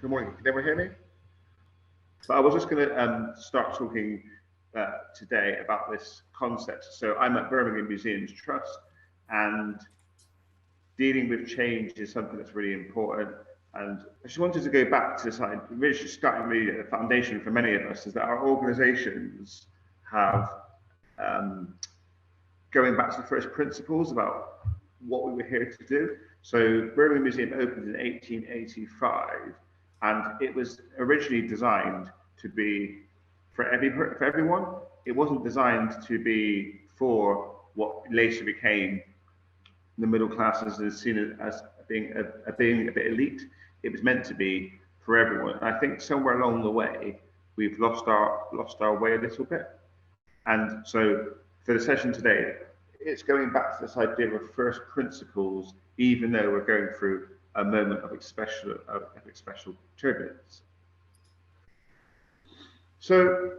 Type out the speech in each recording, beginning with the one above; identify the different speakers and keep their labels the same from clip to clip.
Speaker 1: Good morning. Can everyone hear me? So I was just going to start talking today about this concept. So I'm at Birmingham Museums Trust, and dealing with change is something that's really important. And I just wanted to go back to this, really starting really at the foundation for many of us, is that our organisations have going back to the first principles about what we were here to do. So Birmingham Museum opened in 1885, and it was originally designed to be for everyone. It wasn't designed to be for what later became the middle classes as seen as being a bit elite. It was meant to be for everyone. And I think somewhere along the way we've lost our way a little bit. And so for the session today, it's going back to this idea of first principles, even though we're going through a moment of special turbulence. So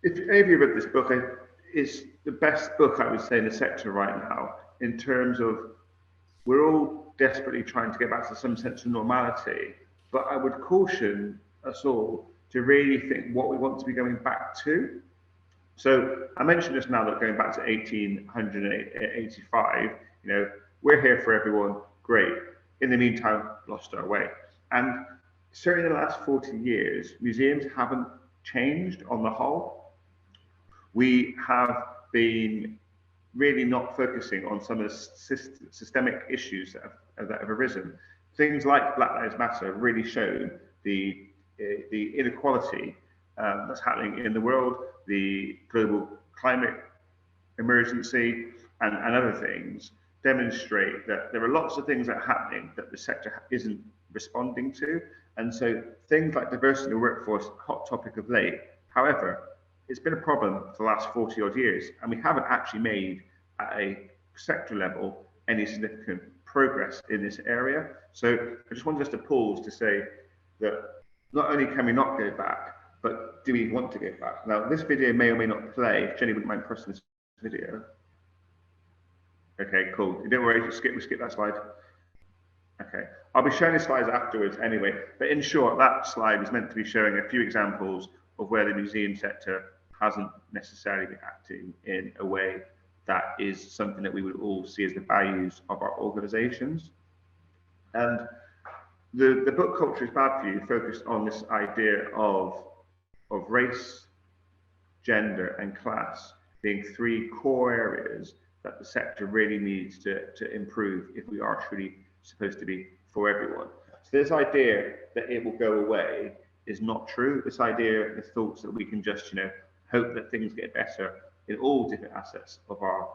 Speaker 1: if any of you read this book, it's the best book I would say in the sector right now, in terms of we're all desperately trying to get back to some sense of normality, but I would caution us all to really think what we want to be going back to. So I mentioned just now that going back to 1885, we're here for everyone, great. In the meantime, lost our way. And certainly in the last 40 years, museums haven't changed on the whole. We have been really not focusing on some of the systemic issues that have arisen. Things like Black Lives Matter have really shown the inequality that's happening in the world, the global climate emergency, and other things demonstrate that there are lots of things that are happening that the sector isn't responding to. And so things like diversity in the workforce, hot topic of late. However, it's been a problem for the last 40 odd years, and we haven't actually made at a sector level any significant progress in this area. So I just wanted us to pause to say that not only can we not go back, but do we want to go back? Now, this video may or may not play. If Jenny wouldn't mind pressing this video. Okay, cool. Don't worry, we skip that slide. Okay, I'll be showing the slides afterwards anyway, but in short, that slide is meant to be showing a few examples of where the museum sector hasn't necessarily been acting in a way that is something that we would all see as the values of our organisations. And the book Culture is Bad for You focused on this idea of race, gender and class being three core areas that the sector really needs to improve if we are truly supposed to be for everyone. So this idea that it will go away is not true. This idea, the thoughts that we can just hope that things get better in all different assets of our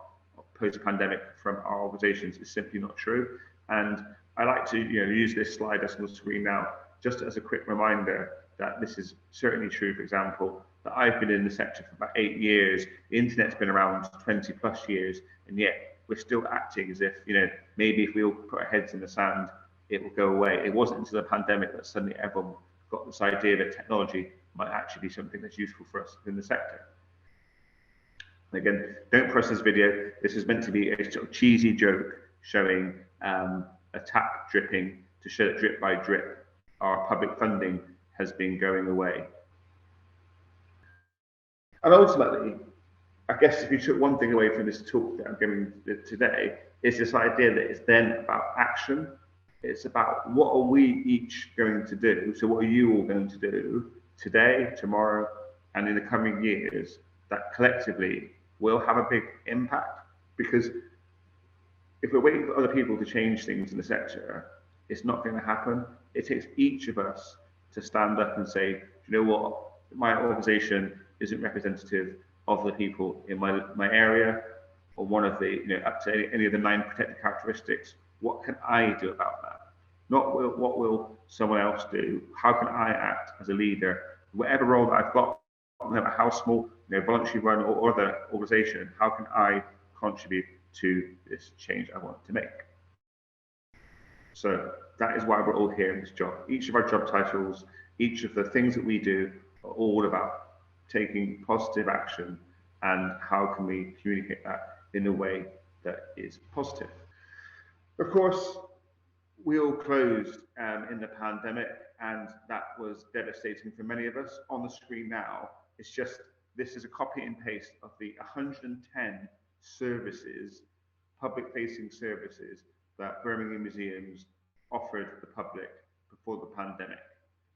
Speaker 1: post-pandemic from our organisations is simply not true. And I like to use this slide that's on the screen now just as a quick reminder that this is certainly true. For example, that I've been in the sector for about 8 years, the internet's been around 20 plus years, and yet we're still acting as if, maybe if we all put our heads in the sand, it will go away. It wasn't until the pandemic that suddenly everyone got this idea that technology might actually be something that's useful for us in the sector. And again, don't press this video. This is meant to be a sort of cheesy joke showing a tap dripping to show that drip by drip, our public funding has been going away. And ultimately, I guess if you took one thing away from this talk that I'm giving today, is this idea that it's then about action. It's about what are we each going to do. So what are you all going to do today, tomorrow, and in the coming years that collectively will have a big impact? Because if we're waiting for other people to change things in the sector, it's not going to happen. It takes each of us to stand up and say, you know what, my organisation isn't representative of the people in my area, or one of the, up to any of the 9 protected characteristics. What can I do about that? Not what will someone else do? How can I act as a leader, whatever role that I've got, no matter how small, voluntary run or other organisation? How can I contribute to this change I want to make? So that is why we're all here in this job. Each of our job titles, each of the things that we do are all about taking positive action, and how can we communicate that in a way that is positive. Of course, we all closed in the pandemic. and that was devastating for many of us. On the screen now, this is a copy and paste of the 110 services, public-facing services, that Birmingham Museums offered the public before the pandemic.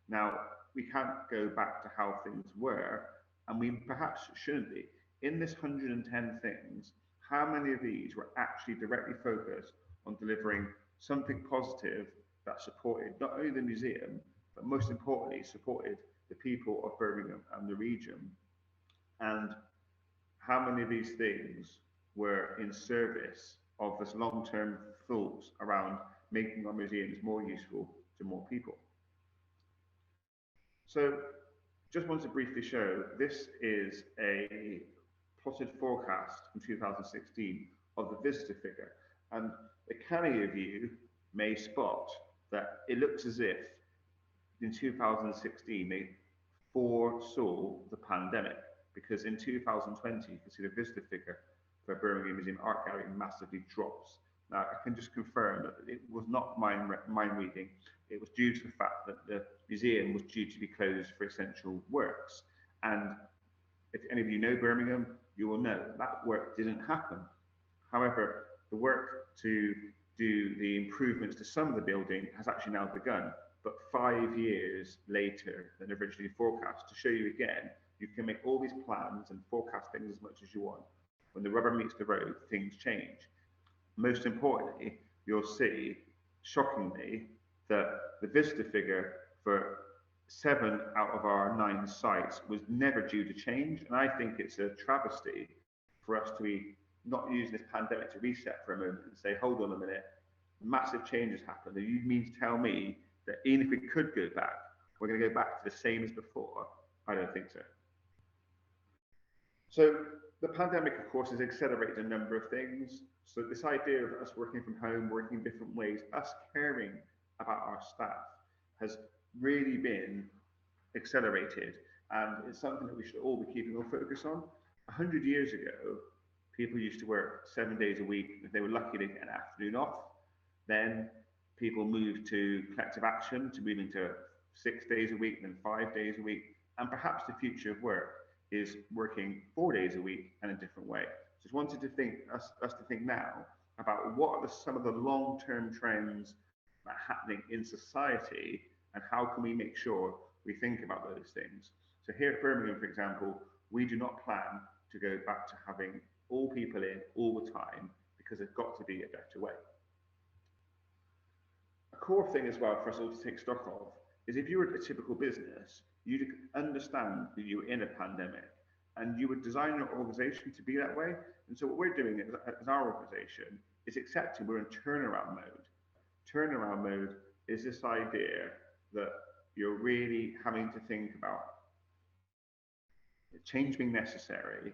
Speaker 1: Now, we can't go back to how things were, and we perhaps shouldn't be. In this 110 things, how many of these were actually directly focused on delivering something positive that supported not only the museum, but most importantly, supported the people of Birmingham and the region? And how many of these things were in service of this long-term thoughts around making our museums more useful to more people? So just want to briefly show, this is a plotted forecast from 2016 of the visitor figure. And the canny of you may spot that it looks as if in 2016 they foresaw the pandemic, because in 2020 you can see the visitor figure for Birmingham Museum Art Gallery massively drops. Now, I can just confirm that it was not mind reading. It was due to the fact that the museum was due to be closed for essential works. And if any of you know Birmingham, you will know that work didn't happen. However, the work to do the improvements to some of the building has actually now begun, but 5 years later than originally forecast. To show you again, you can make all these plans and forecast things as much as you want. When the rubber meets the road, things change. Most importantly, you'll see, shockingly, that the visitor figure for 7 out of our 9 sites was never due to change. And I think it's a travesty for us to be not using this pandemic to reset for a moment and say, hold on a minute, massive changes happened. And you mean to tell me that even if we could go back, we're going to go back to the same as before? I don't think so. So the pandemic, of course, has accelerated a number of things. So this idea of us working from home, working in different ways, us caring about our staff has really been accelerated. And it's something that we should all be keeping our focus on. 100 years ago, people used to work 7 days a week. If they were lucky to get an afternoon off. Then people moved to collective action, to moving to 6 days a week, then 5 days a week. And perhaps the future of work is working 4 days a week and a different way. Just wanted to think us to think now about what are some of the long-term trends that are happening in society, and how can we make sure we think about those things. So here at Birmingham, for example, we do not plan to go back to having all people in all the time, because there's got to be a better way. A core thing as well for us all to take stock of is, if you were a typical business, you'd understand that you were in a pandemic, and you would design your organization to be that way. And so what we're doing as our organization is accepting we're in turnaround mode. Turnaround mode is this idea that you're really having to think about change being necessary,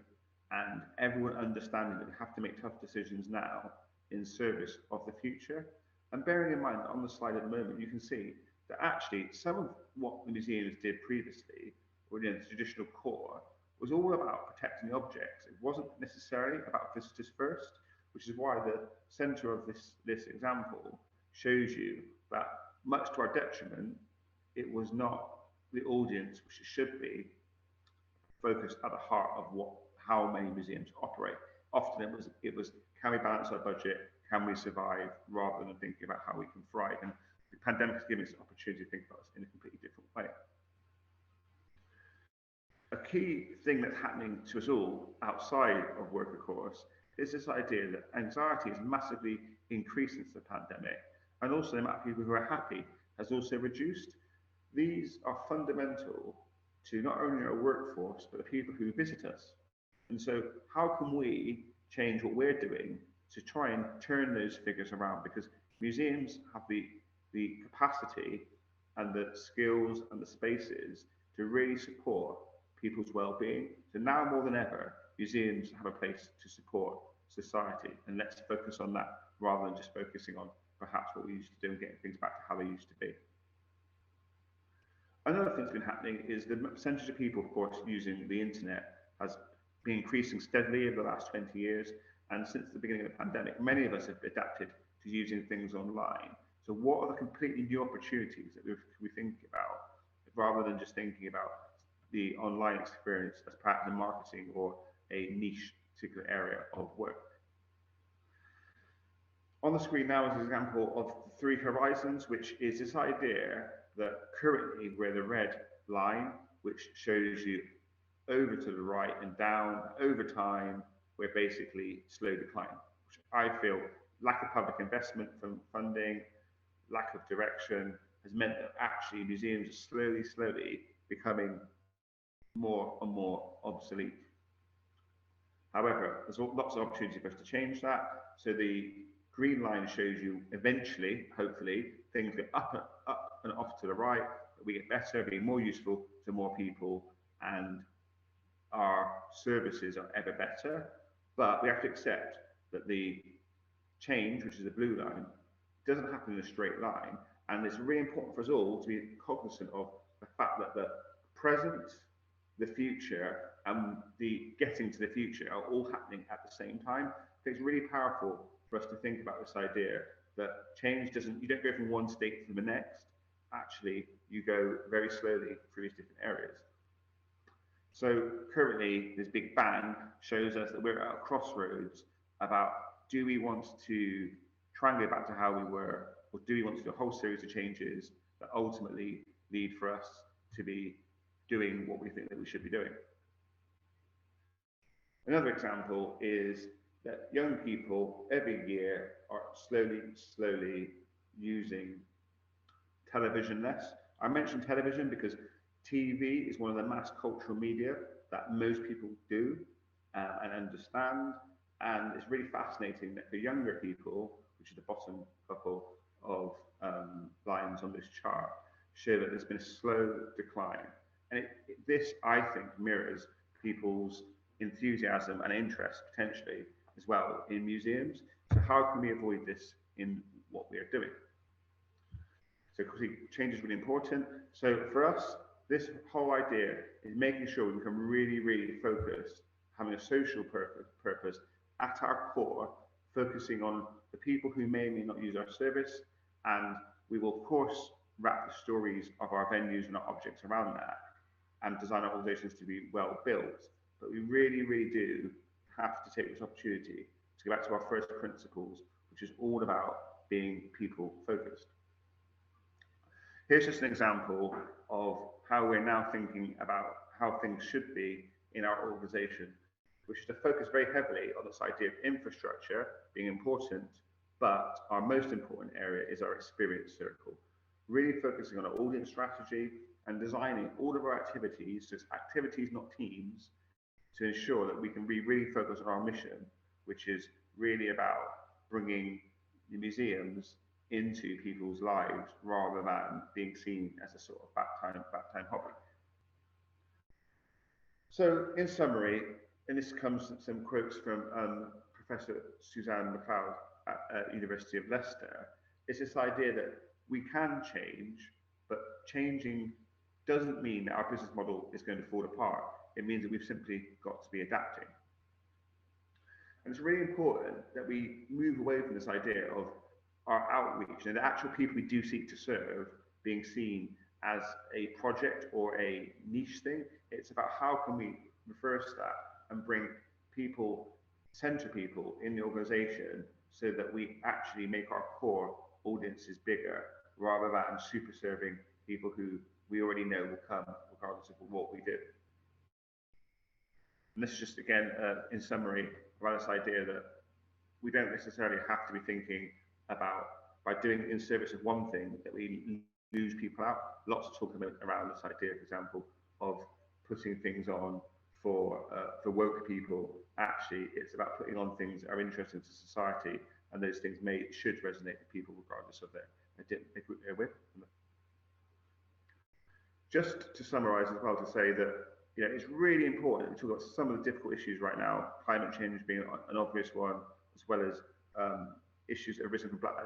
Speaker 1: and everyone understanding that we have to make tough decisions now in service of the future. And bearing in mind, on the slide at the moment, you can see that actually some of what the museums did previously, or the traditional core, was all about protecting the objects. It wasn't necessarily about visitors first, which is why the centre of this example shows you that, much to our detriment, it was not the audience, which it should be, focused at the heart of how many museums operate. Often it was can we balance our budget, can we survive, rather than thinking about how we can thrive. And the pandemic has given us an opportunity to think about this in a completely different way. A key thing that's happening to us all outside of work, of course, is this idea that anxiety has massively increased since the pandemic, and also the amount of people who are happy has also reduced. These are fundamental to not only our workforce, but the people who visit us. And so how can we change what we're doing to try and turn those figures around? Because museums have the capacity and the skills and the spaces to really support people's well-being. So now more than ever, museums have a place to support society, and let's focus on that rather than just focusing on perhaps what we used to do and getting things back to how they used to be. Another thing that's been happening is the percentage of people, of course, using the internet has been increasing steadily over the last 20 years. And since the beginning of the pandemic, many of us have adapted to using things online. So what are the completely new opportunities that we think about, rather than just thinking about the online experience as part of the marketing or a niche particular area of work? On the screen now is an example of the three horizons, which is this idea that currently we're the red line, which shows you over to the right and down. Over time, we're basically slow decline, which I feel lack of public investment from funding, lack of direction has meant that actually museums are slowly becoming more and more obsolete. However, there's lots of opportunity for us to change that. So the green line shows you eventually, hopefully, things go up and off to the right, that we get better, being more useful to more people, and our services are ever better. But we have to accept that the change, which is the blue line, doesn't happen in a straight line. And it's really important for us all to be cognizant of the fact that the present, the future, and the getting to the future are all happening at the same time. It's really powerful for us to think about this idea that change doesn't, you don't go from one state to the next. Actually, you go very slowly through these different areas. So currently, this big bang shows us that we're at a crossroads about, do we want to try and go back to how we were, or do we want to do a whole series of changes that ultimately lead for us to be doing what we think that we should be doing? Another example is that young people every year are slowly using television less. I mentioned television because TV is one of the mass cultural media that most people do and understand. And it's really fascinating that for younger people, which is the bottom couple of lines on this chart, show that there's been a slow decline. And this, I think, mirrors people's enthusiasm and interest potentially as well in museums. So how can we avoid this in what we are doing? So change is really important. So for us, this whole idea is making sure we become really focused, having a social purpose at our core, focusing on the people who may or may not use our service. And we will, of course, wrap the stories of our venues and our objects around that and design our organizations to be well built. But we really do have to take this opportunity to go back to our first principles, which is all about being people focused. Here's just an example of how we're now thinking about how things should be in our organization, which is to focus very heavily on this idea of infrastructure being important, but our most important area is our experience circle. Really focusing on our audience strategy and designing all of our activities, so it's activities, not teams, to ensure that we can be really focused on our mission, which is really about bringing the museums into people's lives rather than being seen as a sort of back-time hobby. So in summary, and this comes from some quotes from Professor Suzanne MacLeod at University of Leicester, it's this idea that we can change, but changing doesn't mean that our business model is going to fall apart. It means that we've simply got to be adapting. And it's really important that we move away from this idea of our outreach and the actual people we do seek to serve being seen as a project or a niche thing. It's about how can we reverse that and bring people, center people in the organization so that we actually make our core audiences bigger rather than super serving people who we already know will come regardless of what we do. And this is just, again, in summary, about this idea that we don't necessarily have to be thinking about, by doing in service of one thing, that we lose people out. Lots of talk around this idea, for example, of putting things on for woke people. Actually, it's about putting on things that are interesting to society, and those things should resonate with people regardless of their group they're with. Just to summarize as well, to say that it's really important. We talk about some of the difficult issues right now, climate change being an obvious one, as well as issues that have arisen from Black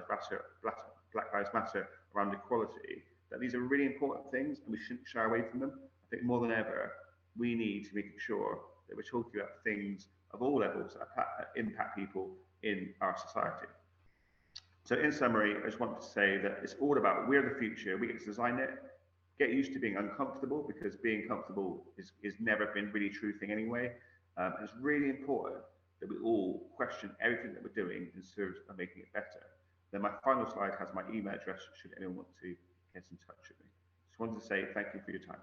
Speaker 1: Lives Matter around equality, that these are really important things and we shouldn't shy away from them. I think more than ever, we need to make sure that we're talking about things of all levels that impact people in our society. So in summary, I just want to say that it's all about we're the future, we get to design it, get used to being uncomfortable, because being comfortable is never been really true thing anyway. And it's really important that we all question everything that we're doing in service of making it better. Then my final slide has my email address should anyone want to get in touch with me. Just wanted to say thank you for your time.